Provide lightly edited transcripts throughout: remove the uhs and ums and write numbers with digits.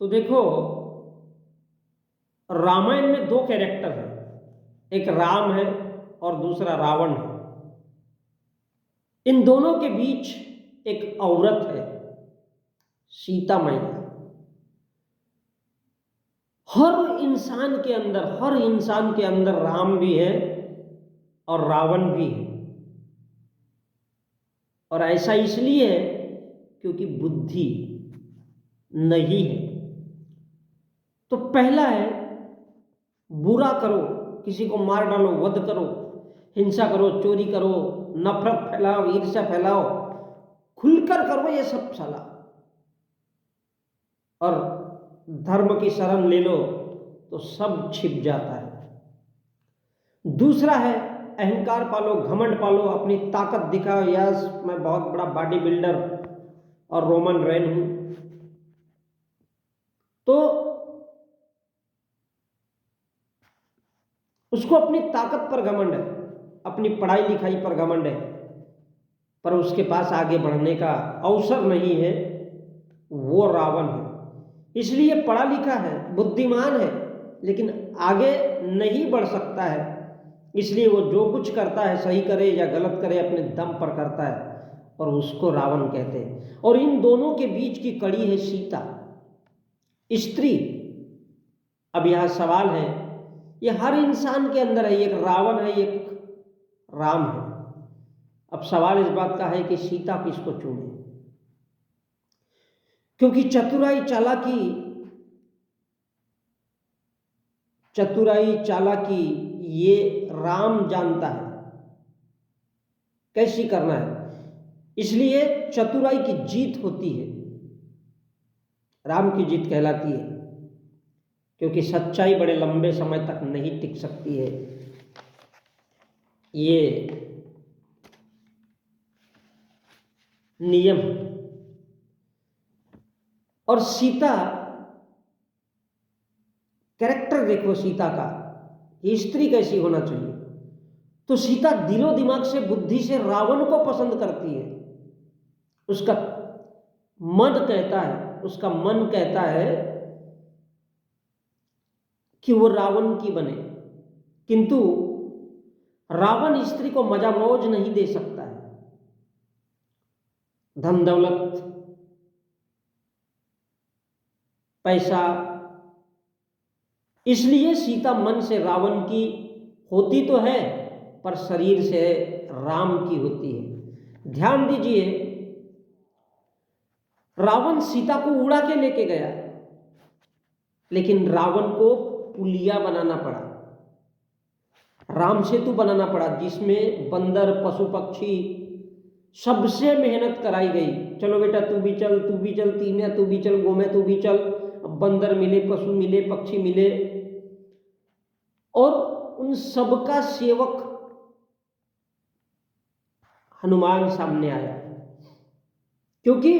तो देखो, रामायण में दो कैरेक्टर हैं, एक राम है और दूसरा रावण है। इन दोनों के बीच एक औरत है, सीता मैया। हर इंसान के अंदर राम भी है और रावण भी है। और ऐसा इसलिए है क्योंकि बुद्धि नहीं है। तो पहला है, बुरा करो, किसी को मार डालो, वध करो, हिंसा करो, चोरी करो, नफरत फैलाओ, ईर्ष्या फैलाओ, खुलकर करो ये सब साला, और धर्म की शरण ले लो तो सब छिप जाता है। दूसरा है, अहंकार पालो, घमंड पालो, अपनी ताकत दिखाओ, यस मैं बहुत बड़ा बॉडी बिल्डर और रोमन रेन हूं। तो उसको अपनी ताकत पर घमंड है, अपनी पढ़ाई लिखाई पर घमंड है, पर उसके पास आगे बढ़ने का अवसर नहीं है, वो रावण है। इसलिए पढ़ा लिखा है, बुद्धिमान है, लेकिन आगे नहीं बढ़ सकता है। इसलिए वो जो कुछ करता है, सही करे या गलत करे, अपने दम पर करता है, और उसको रावण कहते हैं। और इन दोनों के बीच की कड़ी है सीता, स्त्री। अब यह सवाल है, ये हर इंसान के अंदर है, एक रावण है, एक राम है। अब सवाल इस बात का है कि सीता किसको चुने, क्योंकि चतुराई चालाकी ये राम जानता है कैसी करना है। इसलिए चतुराई की जीत होती है, राम की जीत कहलाती है, क्योंकि सच्चाई बड़े लंबे समय तक नहीं टिक सकती है। ये नियम। और सीता, कैरेक्टर देखो सीता का, ये स्त्री कैसी होना चाहिए। तो सीता दिलो दिमाग से, बुद्धि से रावण को पसंद करती है। उसका मन कहता है कि वो रावण की बने, किंतु रावण स्त्री को मजा मौज नहीं दे सकता है, धन दौलत, पैसा। इसलिए सीता मन से रावण की होती तो है, पर शरीर से राम की होती है। ध्यान दीजिए, रावण सीता को उड़ा के लेके गया, लेकिन रावण को पुलिया बनाना पड़ा, राम सेतु बनाना पड़ा, जिसमें बंदर, पशु पक्षी सबसे मेहनत कराई गई। चलो बेटा तू भी चल, तू भी चल, तीमिया तू भी चल, गोमे तू भी चल। बंदर मिले, पशु मिले, पक्षी मिले, और उन सबका सेवक हनुमान सामने आया, क्योंकि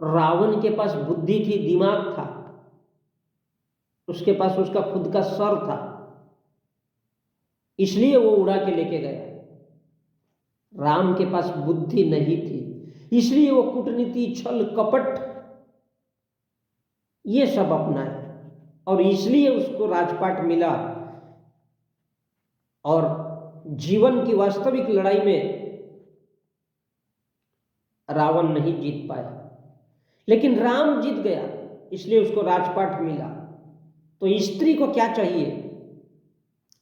रावण के पास बुद्धि थी, दिमाग था, उसके पास उसका खुद का सर था, इसलिए वो उड़ा के लेके गया। राम के पास बुद्धि नहीं थी, इसलिए वो कूटनीति, छल, कपट ये सब अपनाए, और इसलिए उसको राजपाट मिला, और जीवन की वास्तविक लड़ाई में रावण नहीं जीत पाया, लेकिन राम जीत गया, इसलिए उसको राजपाट मिला। तो स्त्री को क्या चाहिए,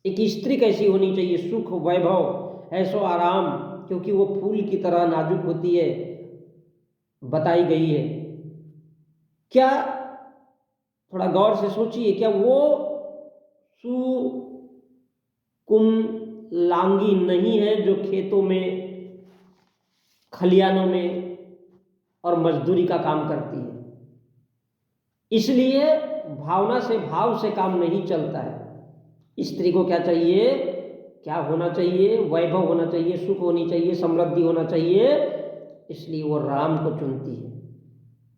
एक स्त्री कैसी होनी चाहिए, सुख, वैभव, ऐशो आराम, क्योंकि वो फूल की तरह नाजुक होती है, बताई गई है। क्या, थोड़ा गौर से सोचिए, क्या वो सुकुमांगी नहीं है जो खेतों में, खलियानों में और मजदूरी का काम करती है। इसलिए भावना से, भाव से काम नहीं चलता है। स्त्री को क्या चाहिए, क्या होना चाहिए, वैभव होना चाहिए, सुख होनी चाहिए, समृद्धि होना चाहिए, इसलिए वो राम को चुनती है।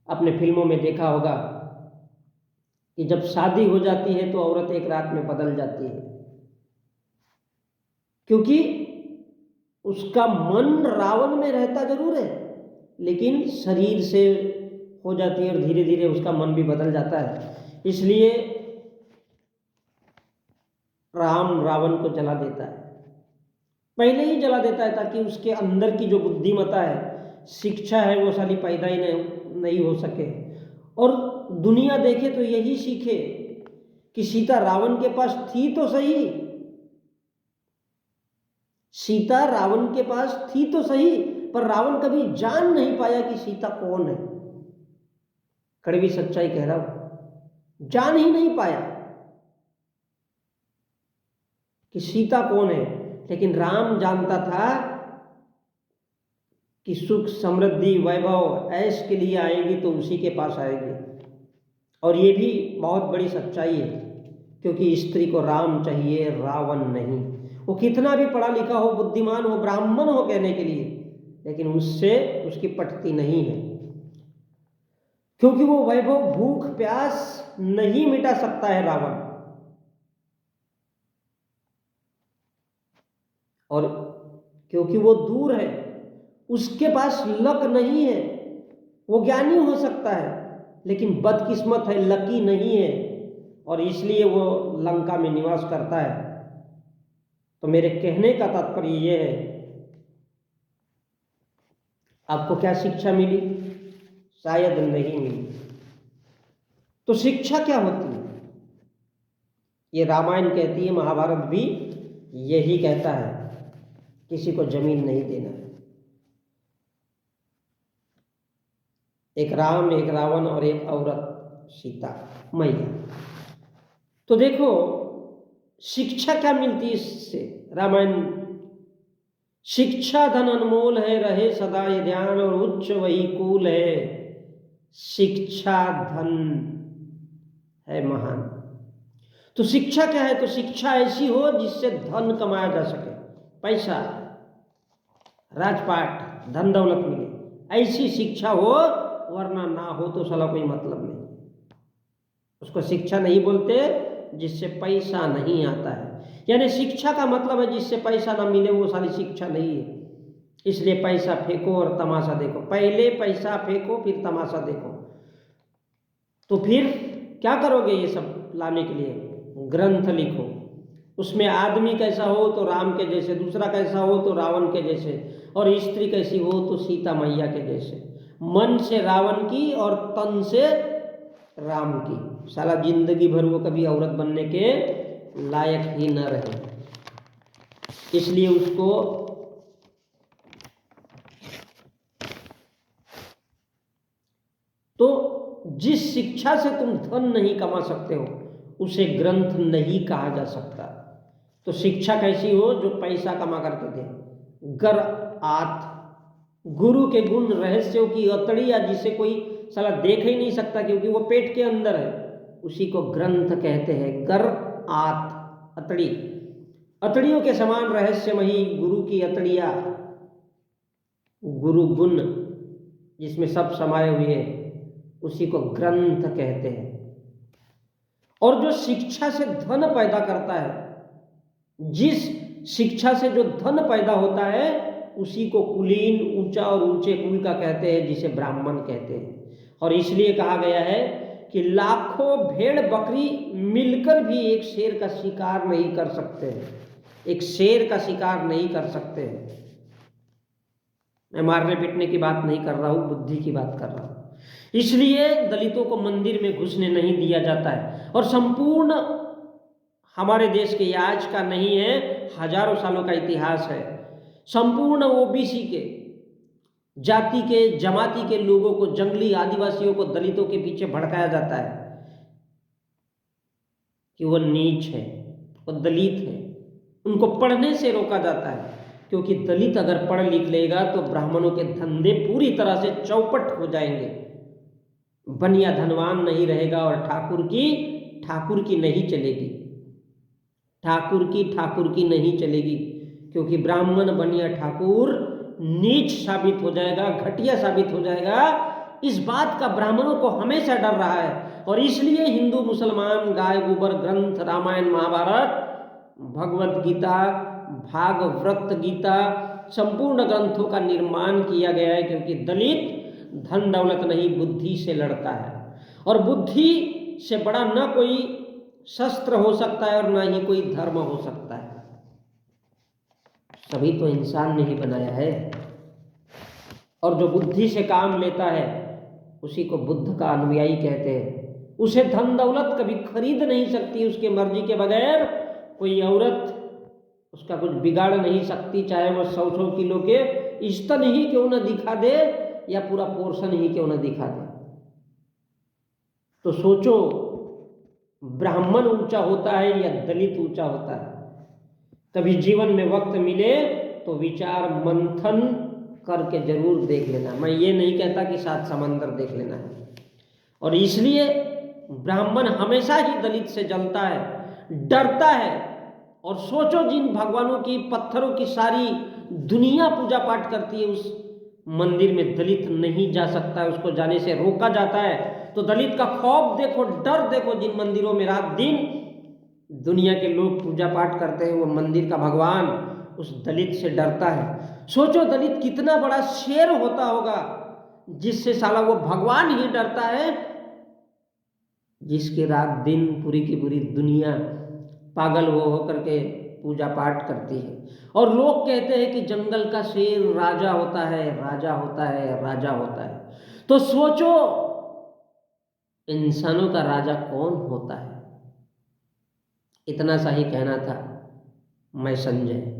अपने फिल्मों में देखा होगा कि जब शादी हो जाती है तो औरत एक रात में बदल जाती है, क्योंकि उसका मन रावण में रहता जरूर है, लेकिन शरीर से हो जाती है और धीरे धीरे उसका मन भी बदल जाता है। इसलिए राम रावण को जला देता है, पहले ही जला देता है ताकि उसके अंदर की जो बुद्धिमत्ता है, शिक्षा है, वो साली पैदा ही नहीं हो सके। और दुनिया देखे तो यही सीखे कि सीता रावण के पास थी तो सही, सीता रावण के पास थी तो सही, पर रावण कभी जान नहीं पाया कि सीता कौन है। कड़वी सच्चाई कह रहा हूं, जान ही नहीं पाया कि सीता कौन है। लेकिन राम जानता था कि सुख समृद्धि वैभव ऐश के लिए आएगी तो उसी के पास आएगी। और ये भी बहुत बड़ी सच्चाई है, क्योंकि स्त्री को राम चाहिए, रावण नहीं। वो कितना भी पढ़ा लिखा हो, बुद्धिमान हो, ब्राह्मण हो कहने के लिए, लेकिन उससे उसकी पटती नहीं है, क्योंकि वो वैभव भूख प्यास नहीं मिटा सकता है रावण। और क्योंकि वो दूर है, उसके पास लक नहीं है। वो ज्ञानी हो सकता है लेकिन बदकिस्मत है, लकी नहीं है, और इसलिए वो लंका में निवास करता है। तो मेरे कहने का तात्पर्य ये है, आपको क्या शिक्षा मिली? शायद नहीं मिली। तो शिक्षा क्या होती है? ये रामायण कहती है, महाभारत भी यही कहता है, किसी को जमीन नहीं देना। एक राम, एक रावण और एक औरत सीता मैया। तो देखो शिक्षा क्या मिलती है इससे? रामायण, शिक्षा धन अनमोल है, रहे सदा ये ध्यान, और उच्च वही कूल है, शिक्षा धन है महान। तो शिक्षा क्या है? तो शिक्षा ऐसी हो जिससे धन कमाया जा सके, पैसा, राजपाट, धन दौलत मिले, ऐसी शिक्षा हो, वरना ना हो तो साला कोई मतलब नहीं। उसको शिक्षा नहीं बोलते जिससे पैसा नहीं आता है। यानी शिक्षा का मतलब है जिससे पैसा ना मिले, वो सारी शिक्षा नहीं है। इसलिए पैसा फेंको और तमाशा देखो, पहले पैसा फेंको फिर तमाशा देखो। तो फिर क्या करोगे ये सब लाने के लिए? ग्रंथ लिखो, उसमें आदमी कैसा हो तो राम के जैसे, दूसरा कैसा हो तो रावण के जैसे, और स्त्री कैसी हो तो सीता मैया के जैसे, मन से रावण की और तन से राम की। साला जिंदगी भर वो कभी औरत बनने के लायक ही न रहे। इसलिए उसको तो जिस शिक्षा से तुम धन नहीं कमा सकते हो उसे ग्रंथ नहीं कहा जा सकता। तो शिक्षा कैसी हो? जो पैसा कमा करके दे। गर आत, गुरु के गुण रहस्यों की अतड़िया, जिसे कोई साला देख ही नहीं सकता क्योंकि वो पेट के अंदर है, उसी को ग्रंथ कहते हैं। गर आत, अतड़ी, अतड़ियों के समान रहस्यमयी गुरु की अतड़िया, गुरु गुण जिसमें सब समाये हुए, उसी को ग्रंथ कहते हैं। और जो शिक्षा से धन पैदा करता है, जिस शिक्षा से जो धन पैदा होता है, उसी को कुलीन, ऊंचा और ऊंचे कुल का कहते हैं, जिसे ब्राह्मण कहते हैं। और इसलिए कहा गया है कि लाखों भेड़ बकरी मिलकर भी एक शेर का शिकार नहीं कर सकते, एक शेर का शिकार नहीं कर सकते। मैं मारने पीटने की बात नहीं कर रहा हूं, बुद्धि की बात कर रहा हूं। इसलिए दलितों को मंदिर में घुसने नहीं दिया जाता है। और संपूर्ण हमारे देश के, आज का नहीं है, हजारों सालों का इतिहास है, संपूर्ण ओबीसी के, जाति के, जमाती के लोगों को, जंगली आदिवासियों को दलितों के पीछे भड़काया जाता है कि वो नीच है, वो दलित है। उनको पढ़ने से रोका जाता है, क्योंकि दलित अगर पढ़ लिख लेगा तो ब्राह्मणों के धंधे पूरी तरह से चौपट हो जाएंगे, बनिया धनवान नहीं रहेगा, और ठाकुर की नहीं चलेगी, ठाकुर की नहीं चलेगी, क्योंकि ब्राह्मण बनिया ठाकुर नीच साबित हो जाएगा, घटिया साबित हो जाएगा। इस बात का ब्राह्मणों को हमेशा डर रहा है। और इसलिए हिंदू मुसलमान गाय गोबर ग्रंथ, रामायण महाभारत, भगवत गीता, भागवत गीता, संपूर्ण ग्रंथों का निर्माण किया गया है, क्योंकि दलित धन दौलत नहीं, बुद्धि से लड़ता है। और बुद्धि से बड़ा ना कोई शस्त्र हो सकता है और ना ही कोई धर्म हो सकता है। सभी तो इंसान ने ही बनाया है, और जो बुद्धि से काम लेता है उसी को बुद्ध का अनुयायी कहते हैं। उसे धन दौलत कभी खरीद नहीं सकती, उसके मर्जी के बगैर कोई औरत उसका कुछ बिगाड़ नहीं सकती, चाहे वो 100-100 किलो के स्तन ही क्यों न दिखा दे या पूरा पोर्शन ही क्यों न दिखा दे। तो सोचो, ब्राह्मण ऊंचा होता है या दलित ऊंचा होता है? कभी जीवन में वक्त मिले तो विचार मंथन करके जरूर देख लेना। मैं ये नहीं कहता कि 7 समंदर देख लेना है। और इसलिए ब्राह्मण हमेशा ही दलित से जलता है, डरता है। और सोचो, जिन भगवानों की, पत्थरों की सारी दुनिया पूजा पाठ करती है, उस मंदिर में दलित नहीं जा सकता है, उसको जाने से रोका जाता है। तो दलित का खौफ देखो, डर देखो। जिन मंदिरों में रात दिन दुनिया के लोग पूजा पाठ करते हैं, वो मंदिर का भगवान उस दलित से डरता है। सोचो, दलित कितना बड़ा शेर होता होगा जिससे साला वो भगवान ही डरता है, जिसके रात दिन पूरी की पूरी दुनिया पागल हो होकर के पूजा पाठ करती है। और लोग कहते हैं कि जंगल का शेर राजा होता है, राजा होता है, राजा होता है। तो सोचो, इंसानों का राजा कौन होता है? इतना सा ही कहना था। मैं संजय।